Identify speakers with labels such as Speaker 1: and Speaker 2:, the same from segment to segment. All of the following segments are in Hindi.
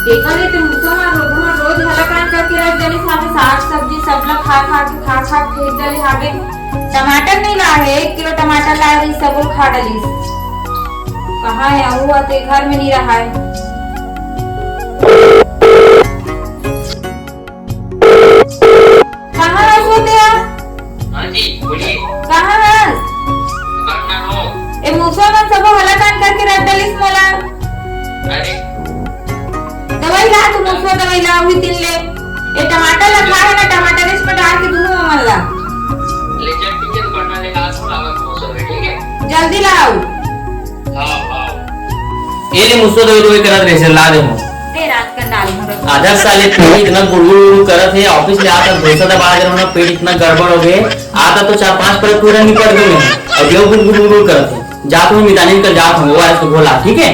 Speaker 1: देखा रे तुम रोज हला काम करके रख देली साथे साग सब्जी सब लोग खा फेंक देली हागे। टमाटर नहीं ला है, 1 किलो टमाटर ला रही सब लोग खा डाली। कहाँ है हुआ तो घर में नहीं रहा है। कहाँ है सोते आप?
Speaker 2: हाँ जी बोलिए।
Speaker 1: कहाँ है? ए मुसवा में सब हला काम करके रख डाली मोला।
Speaker 2: अरे
Speaker 1: दवाई ला तू मुसवा दवाई ला हुई तीन ले। ये टमाटर लगा है ना, टमाटर इसमें डाल के दूध में मल ला।
Speaker 2: ले चल ठीक है, दुकान वाले का थोड़ा आवाज ठीक है,
Speaker 1: जल्दी लाओ।
Speaker 2: हाँ
Speaker 3: ये ले मुझसे दवाई करत रहे ला दे मो
Speaker 1: दे रात का डाल भरो।
Speaker 3: आधा साले पेट इतना गुड़गुड़ करत है। ऑफिस ले आता भैंसा दबा कर होना, पेट इतना गड़बड़ हो गए। आता तो 4-5 पर पूरा निपट गए और देव गुड़गुड़ करत है। जा तो मितानिन कर जात हूं ओआरएस को घोला, ठीक है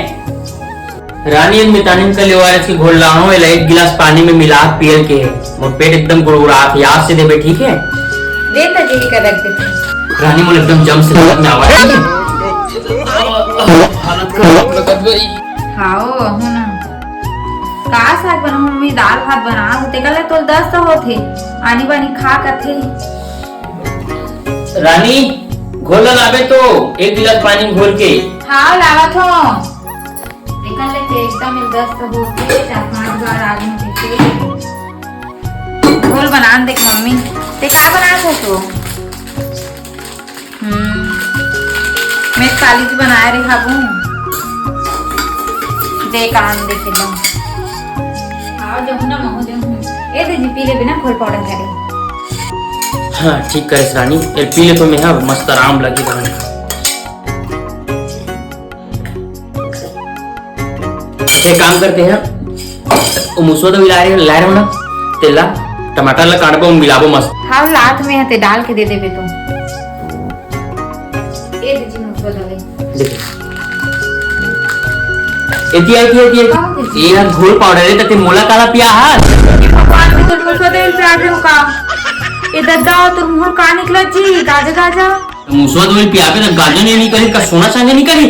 Speaker 3: रानी। मितानिन का ओआरएस की घोल ला हूं, 1 गिलास पानी में मिला पियल के। मोर पेट एकदम गुड़गुड़ात है, याद से देबे ठीक है।
Speaker 1: दे तो जी का रख दे
Speaker 3: रानी मोल एकदम जम से हालत में आवा है। हालत खराब लगत गई।
Speaker 1: खाओ हो ना का साग बना मम्मी दाल भात बना होते कल तो 10 तो होते आनी बानी खा करते।
Speaker 3: रानी घोल लावे तो 1 गिलास पानी घोल के।
Speaker 1: हाँ लावत हो निकल लेते एकदम 10 तो होते 4-5 बार आगे देखे घोल बना देख मम्मी ते का बना थे तो। मैं कालीज बनाए रे खाबू देख आन देखे लो। आओ जो ना महो जो ए दे जी पी ले बिना खोल पाउडर करे।
Speaker 3: हाँ ठीक है रानी, ये पी ले तो मैं हाँ मस्त आराम लगी रानी। एक काम करते हैं, वो मुसवा तो ला रहे ना तेला टमाटर ला काटबो मिलाबो मस्त।
Speaker 1: हाँ लात में हते डाल के दे देबे तो। ए दे जी मुसवा दे
Speaker 3: देख एती ये यार घोल पाउडर है तते मोला काला पिया हाथ।
Speaker 1: भगवान ने तो मुसवा दे पे आगे का ए दद्दा तो मुंह का निकला जी गाजा
Speaker 3: मुसवा तो पिया पे गाजर नहीं करी का सोना चांदी नहीं करी।